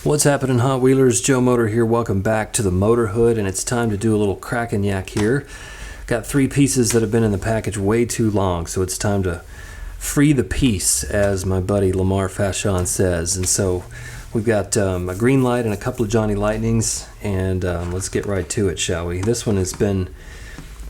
What's happening, Hot Wheelers? Joe Motor here. Welcome back to the Motor Hood, and it's time to do a little Crackin Yack here. Got 3 pieces that have been in the package way too long, so it's time to free the piece, as my buddy Lamar Fashion says. And so we've got a Greenlight and a couple of Johnny Lightnings, and let's get right to it, shall we? This one has been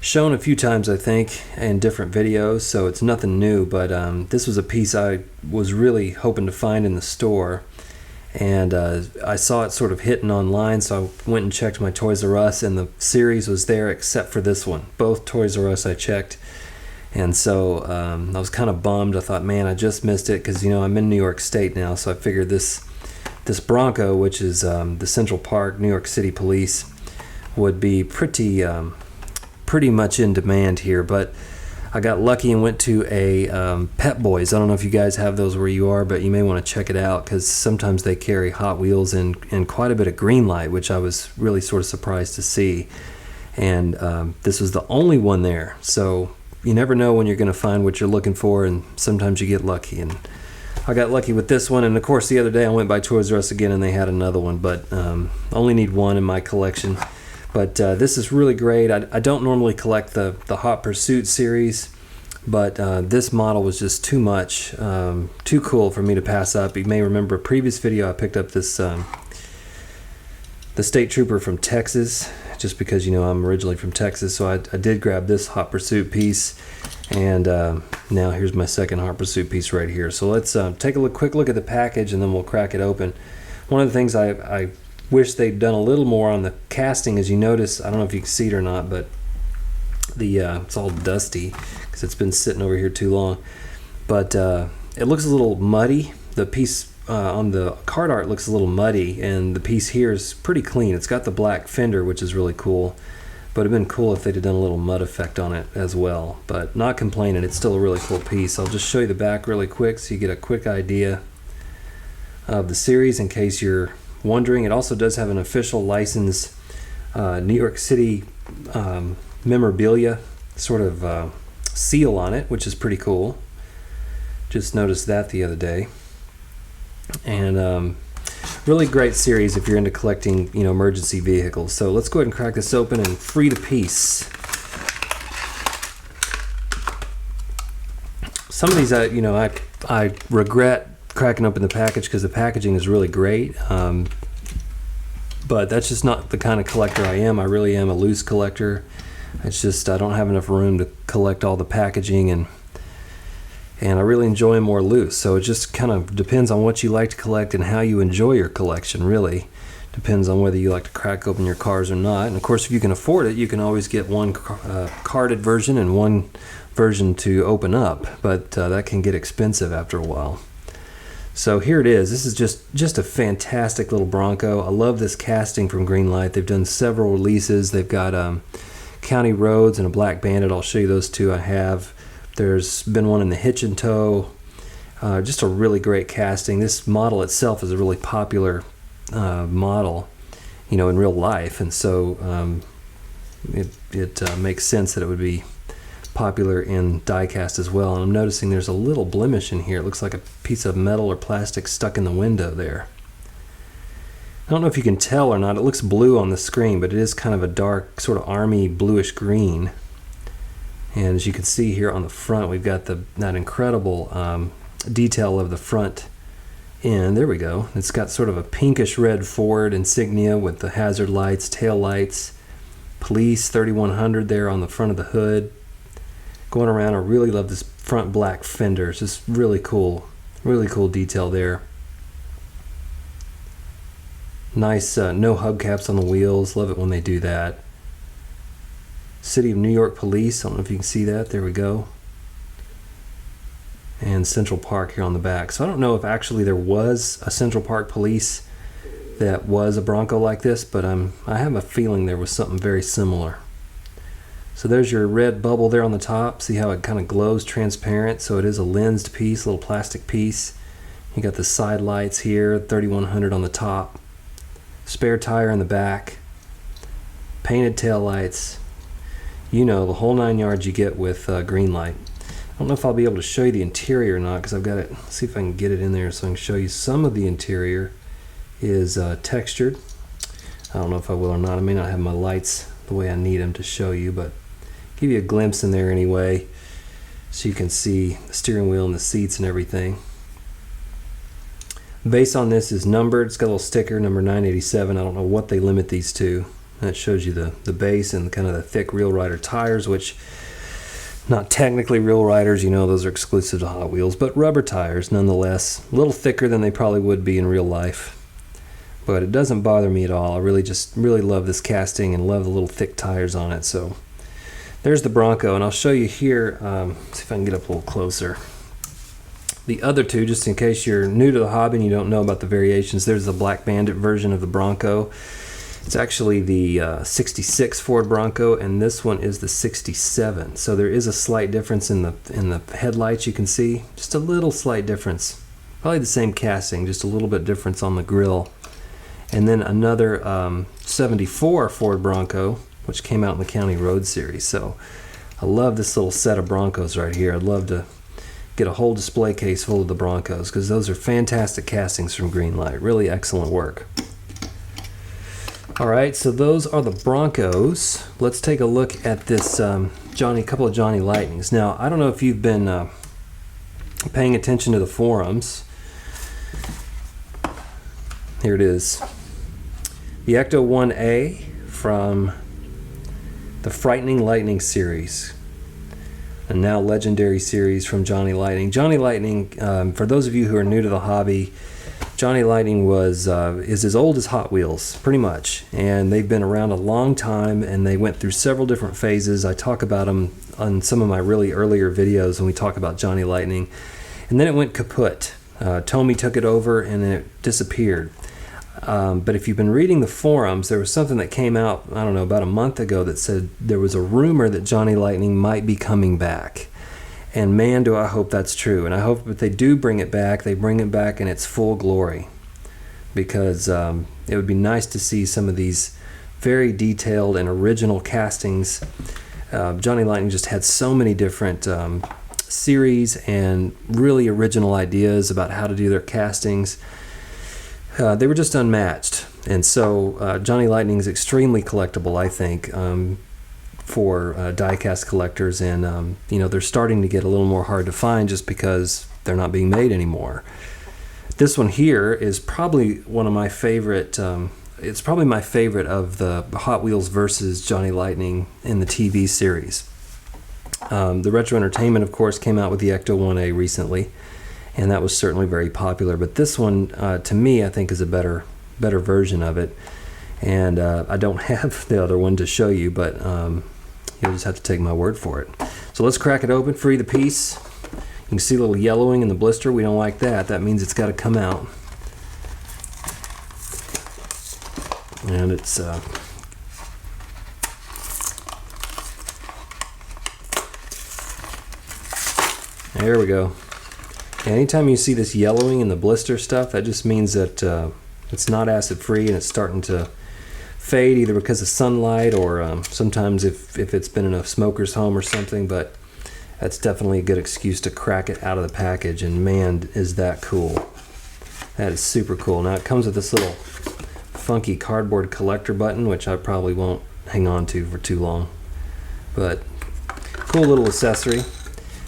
shown a few times, I think, in different videos, so it's nothing new, but this was a piece I was really hoping to find in the store. And I saw it sort of hitting online, so I went and checked my Toys R Us, and the series was there except for this one. Both Toys R Us I checked, and so I was kind of bummed. I thought, man, I just missed it, because I'm in New York State now, so I figured this Bronco, which is the Central Park New York City Police, would be pretty much in demand here. But I got lucky and went to a Pep Boys. I don't know if you guys have those where you are, but you may want to check it out, because sometimes they carry Hot Wheels and quite a bit of Greenlight, which I was really sort of surprised to see. And this was the only one there, so you never know when you're going to find what you're looking for, and sometimes you get lucky. And I got lucky with this one, and of course the other day I went by Toys R Us again and they had another one, but only need one in my collection. But this is really great. I don't normally collect the Hot Pursuit series, but this model was just too much, too cool for me to pass up. You may remember a previous video I picked up this the State Trooper from Texas, just because I'm originally from Texas, so I did grab this Hot Pursuit piece, and now here's my second Hot Pursuit piece right here. So let's take a quick look at the package, and then we'll crack it open. One of the things I wish they'd done a little more on the casting, as you notice, I don't know if you can see it or not, but it's all dusty because it's been sitting over here too long, but it looks a little muddy. The piece on the card art looks a little muddy, and the piece here is pretty clean. It's got the black fender, which is really cool, but it'd been cool if they'd have done a little mud effect on it as well. But not complaining, it's still a really cool piece. I'll just show you the back really quick so you get a quick idea of the series in case you're wondering. It also does have an official licensed New York City memorabilia sort of seal on it, which is pretty cool. Just noticed that the other day. And really great series if you're into collecting emergency vehicles. So let's go ahead and crack this open and free the piece. Some of these I regret cracking open the package because the packaging is really great, but that's just not the kind of collector I am. I really am a loose collector. It's just I don't have enough room to collect all the packaging, and I really enjoy them more loose. So it just kind of depends on what you like to collect and how you enjoy your collection. Really depends on whether you like to crack open your cars or not. And of course, if you can afford it, you can always get one carded version and one version to open up, but that can get expensive after a while. So here it is. This is just a fantastic little Bronco. I love this casting from Greenlight. They've done several releases. They've got County Roads and a Black Bandit. I'll show you those two I have. There's been one in the Hitch and Tow. Just a really great casting. This model itself is a really popular model, in real life, and so it makes sense that it would be popular in diecast as well. And I'm noticing there's a little blemish in here. It looks like a piece of metal or plastic stuck in the window there. I don't know if you can tell or not. It looks blue on the screen, but it is kind of a dark sort of army bluish green. And as you can see here on the front, we've got that incredible detail of the front end. There we go. It's got sort of a pinkish red Ford insignia with the hazard lights, tail lights, police 3100 there on the front of the hood. Going around, I really love this front black fender. It's just really cool detail there. Nice no hubcaps on the wheels. Love it when they do that. City of New York Police. I don't know if you can see that. There we go. And Central Park here on the back. So I don't know if actually there was a Central Park Police that was a Bronco like this, but I have a feeling there was something very similar. So there's your red bubble there on the top. See how it kind of glows transparent? So it is a lensed piece, a little plastic piece. You got the side lights here, 3100 on the top. Spare tire in the back. Painted tail lights. The whole 9 yards you get with Greenlight. I don't know if I'll be able to show you the interior or not, because I've got it. Let's see if I can get it in there so I can show you some of the interior. is textured. I don't know if I will or not. I may not have my lights the way I need them to show you, but give you a glimpse in there anyway, so you can see the steering wheel and the seats and everything. Base on this is numbered. It's got a little sticker, number 987. I don't know what they limit these to. That shows you the base and kind of the thick Real Rider tires, which not technically Real Riders, you know, those are exclusive to Hot Wheels, but rubber tires nonetheless. A little thicker than they probably would be in real life, but it doesn't bother me at all. I really love this casting and love the little thick tires on it. So there's the Bronco, and I'll show you here, see if I can get up a little closer. The other two, just in case you're new to the hobby and you don't know about the variations, there's the Black Bandit version of the Bronco. It's actually the 66 Ford Bronco, and this one is the 67. So there is a slight difference in the headlights. You can see just a little slight difference. Probably the same casting, just a little bit difference on the grille. And then another 74 Ford Bronco, which came out in the County Road Series. So I love this little set of Broncos right here. I'd love to get a whole display case full of the Broncos, because those are fantastic castings from Greenlight. Really excellent work. Alright, so those are the Broncos. Let's take a look at this couple of Johnny Lightnings. Now, I don't know if you've been paying attention to the forums. Here it is. The Ecto 1A from the Frightning Lightning series, a now legendary series from Johnny Lightning. Johnny Lightning, for those of you who are new to the hobby, Johnny Lightning is as old as Hot Wheels, pretty much, and they've been around a long time, and they went through several different phases. I talk about them on some of my really earlier videos when we talk about Johnny Lightning, and then it went kaput. Tommy took it over, and then it disappeared. But if you've been reading the forums, there was something that came out, I don't know, about a month ago that said there was a rumor that Johnny Lightning might be coming back. And man, do I hope that's true. And I hope if they do bring it back, they bring it back in its full glory. Because it would be nice to see some of these very detailed and original castings. Johnny Lightning just had so many different series and really original ideas about how to do their castings. They were just unmatched. And so Johnny Lightning is extremely collectible, I think, for die-cast collectors, and you know, they're starting to get a little more hard to find just because they're not being made anymore. This one here is probably one of my favorite. It's probably my favorite of the Hot Wheels versus Johnny Lightning in the TV series. The Retro Entertainment, of course, came out with the Ecto 1A recently, and that was certainly very popular. But this one, to me, I think is a better version of it. And I don't have the other one to show you, but you'll just have to take my word for it. So let's crack it open, free the piece. You can see a little yellowing in the blister. We don't like that. That means it's got to come out. And it's there we go. Anytime you see this yellowing in the blister stuff, that just means that it's not acid free and it's starting to fade, either because of sunlight or sometimes if it's been in a smoker's home or something. But that's definitely a good excuse to crack it out of the package, and man, is that cool. That is super cool. Now it comes with this little funky cardboard collector button, which I probably won't hang on to for too long, but cool little accessory.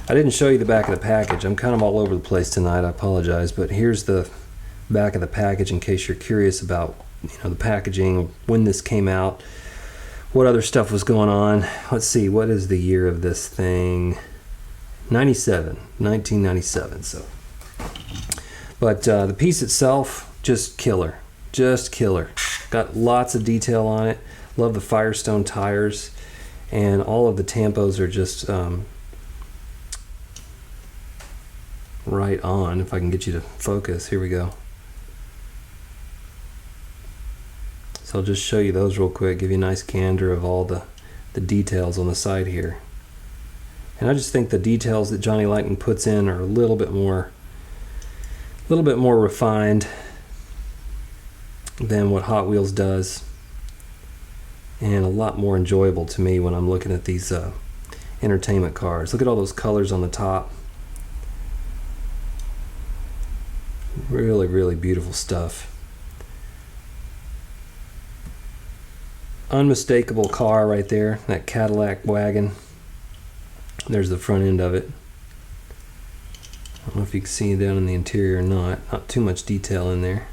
I didn't show you the back of the package. I'm kind of all over the place tonight, I apologize, but here's the back of the package in case you're curious about, you know, the packaging, when this came out, what other stuff was going on. Let's see, what is the year of this thing? 1997. So, but the piece itself, just killer, got lots of detail on it. Love the Firestone tires, and all of the tampos are just right on. If I can get you to focus, here we go. So I'll just show you those real quick, give you a nice candor of all the details on the side here. And I just think the details that Johnny Lightning puts in are a little bit more refined than what Hot Wheels does, and a lot more enjoyable to me when I'm looking at these entertainment cars. Look at all those colors on the top. Really, really beautiful stuff. unmistakable car right there, that Cadillac wagon. There's the front end of it. I don't know if you can see down in the interior or not too much detail in there.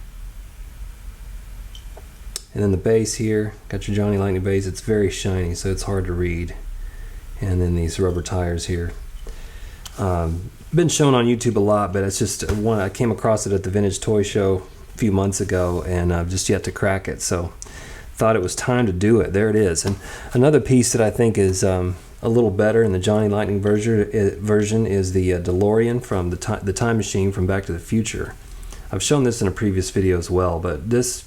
And then the base here, got your Johnny Lightning base. It's very shiny, so it's hard to read. And then these rubber tires here. Been shown on YouTube a lot, but it's just one. I came across it at the Vintage Toy Show a few months ago, and I've just yet to crack it. So thought it was time to do it. There it is. And another piece that I think is a little better in the Johnny Lightning version is the DeLorean from the Time Machine from Back to the Future. I've shown this in a previous video as well, but this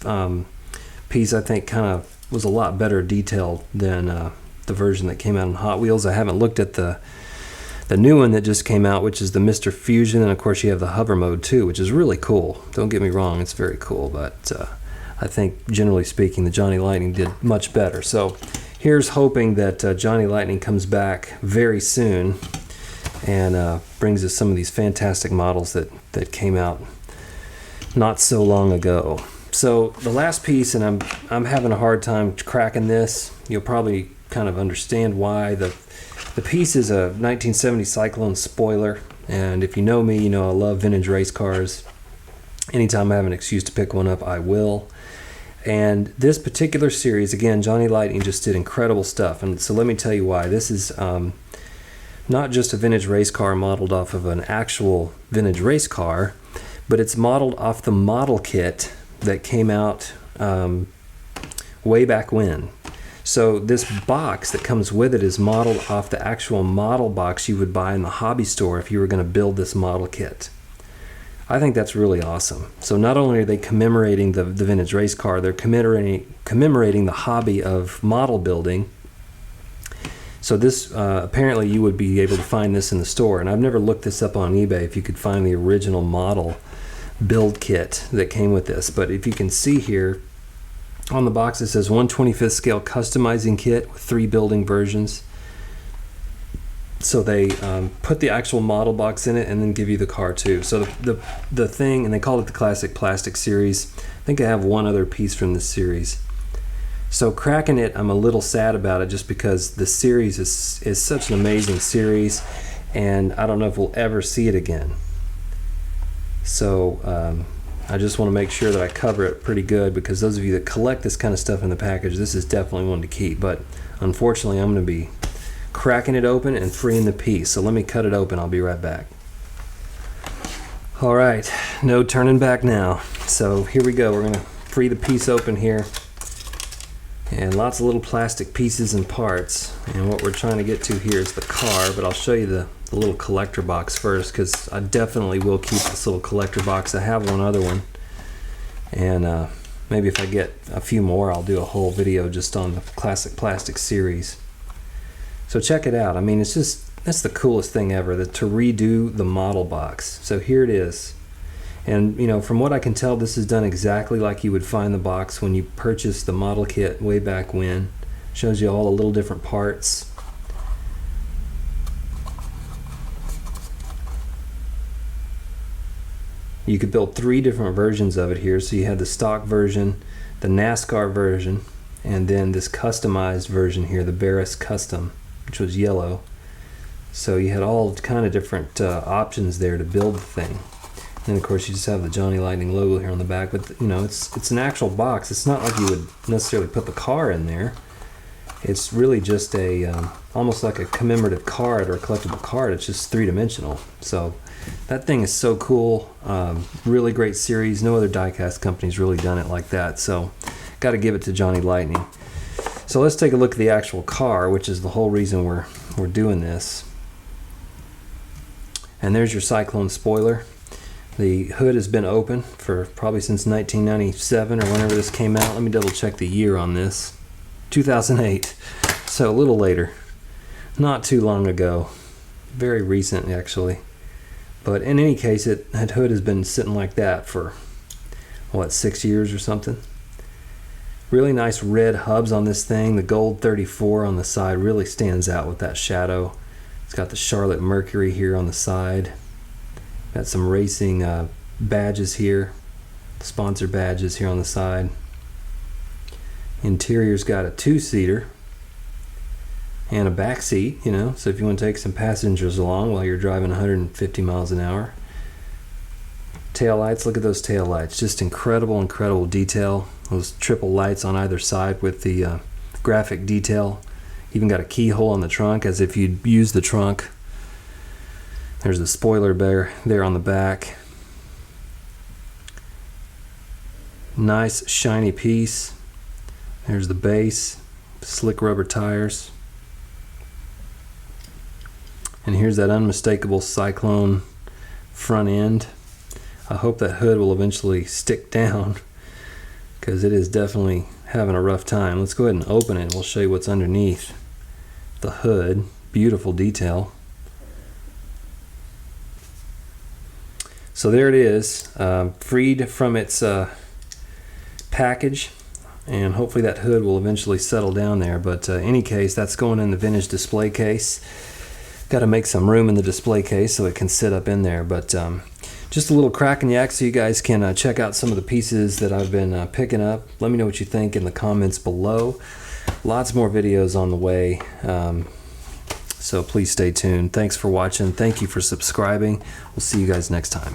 piece I think kind of was a lot better detailed than the version that came out on Hot Wheels. I haven't looked at the new one that just came out, which is the Mr. Fusion, and of course you have the hover mode too, which is really cool. Don't get me wrong, it's very cool, but I think generally speaking the Johnny Lightning did much better. So here's hoping that Johnny Lightning comes back very soon and brings us some of these fantastic models that came out not so long ago. So the last piece, and I'm having a hard time cracking this. You'll probably kind of understand why. The piece is a 1970 Cyclone Spoiler, and if you know me, you know I love vintage race cars. Anytime I have an excuse to pick one up, I will. And this particular series, again, Johnny Lightning just did incredible stuff, and so let me tell you why. This is not just a vintage race car modeled off of an actual vintage race car, but it's modeled off the model kit that came out way back when. So this box that comes with it is modeled off the actual model box you would buy in the hobby store if you were going to build this model kit. I think that's really awesome. So not only are they commemorating the vintage race car, they're commemorating the hobby of model building. So this, apparently you would be able to find this in the store, and I've never looked this up on eBay if you could find the original model build kit that came with this. But if you can see here, on the box it says 1/25th scale customizing kit with 3 building versions. So they put the actual model box in it and then give you the car too. So the thing, and they called it the Classic Plastic Series. I think I have one other piece from this series. So cracking it, I'm a little sad about it just because the series is such an amazing series, and I don't know if we'll ever see it again. So I just want to make sure that I cover it pretty good, because those of you that collect this kind of stuff in the package, this is definitely one to keep. But unfortunately, I'm going to be cracking it open and freeing the piece. So let me cut it open. I'll be right back. All right, no turning back now. So here we go. We're going to free the piece open here. And lots of little plastic pieces and parts. And what we're trying to get to here is the car, but I'll show you the little collector box first, because I definitely will keep this little collector box. I have one other one, and maybe if I get a few more, I'll do a whole video just on the Classic Plastic series. So check it out. I mean, that's the coolest thing ever, to redo the model box. So here it is. And you know, from what I can tell, this is done exactly like you would find the box when you purchased the model kit way back when. Shows you all the little different parts. You could build 3 different versions of it here. So you had the stock version, the NASCAR version, and then this customized version here, the Barris Custom, which was yellow. So you had all kind of different options there to build the thing. And of course you just have the Johnny Lightning logo here on the back, but you know, it's an actual box. It's not like you would necessarily put the car in there. It's really just a almost like a commemorative card or a collectible card. It's just 3-dimensional. So that thing is so cool. Really great series. No other diecast company's really done it like that. So got to give it to Johnny Lightning. So let's take a look at the actual car, which is the whole reason we're doing this. And there's your Cyclone Spoiler. The hood has been open for probably since 1997 or whenever this came out. Let me double check the year on this. 2008. So a little later. Not too long ago. Very recent, actually. But in any case, that hood has been sitting like that for, what, 6 years or something? Really nice red hubs on this thing. The gold 34 on the side really stands out with that shadow. It's got the Charlotte Mercury here on the side. Got some racing badges here, sponsor badges here on the side. Interior's got a 2-seater and a back seat, you know, so if you want to take some passengers along while you're driving 150 miles an hour. Tail lights, look at those tail lights, just incredible detail. Those triple lights on either side with the graphic detail. Even got a keyhole on the trunk as if you'd use the trunk. There's the spoiler there on the back. Nice shiny piece. There's the base, slick rubber tires. And here's that unmistakable Cyclone front end. I hope that hood will eventually stick down because it is definitely having a rough time. Let's go ahead and open it and we'll show you what's underneath the hood. Beautiful detail. So there it is, freed from its package, and hopefully that hood will eventually settle down there. But in any case, that's going in the vintage display case. Got to make some room in the display case so it can sit up in there. But just a little Crackin' Yack so you guys can check out some of the pieces that I've been picking up. Let me know what you think in the comments below. Lots more videos on the way, so please stay tuned. Thanks for watching. Thank you for subscribing. We'll see you guys next time.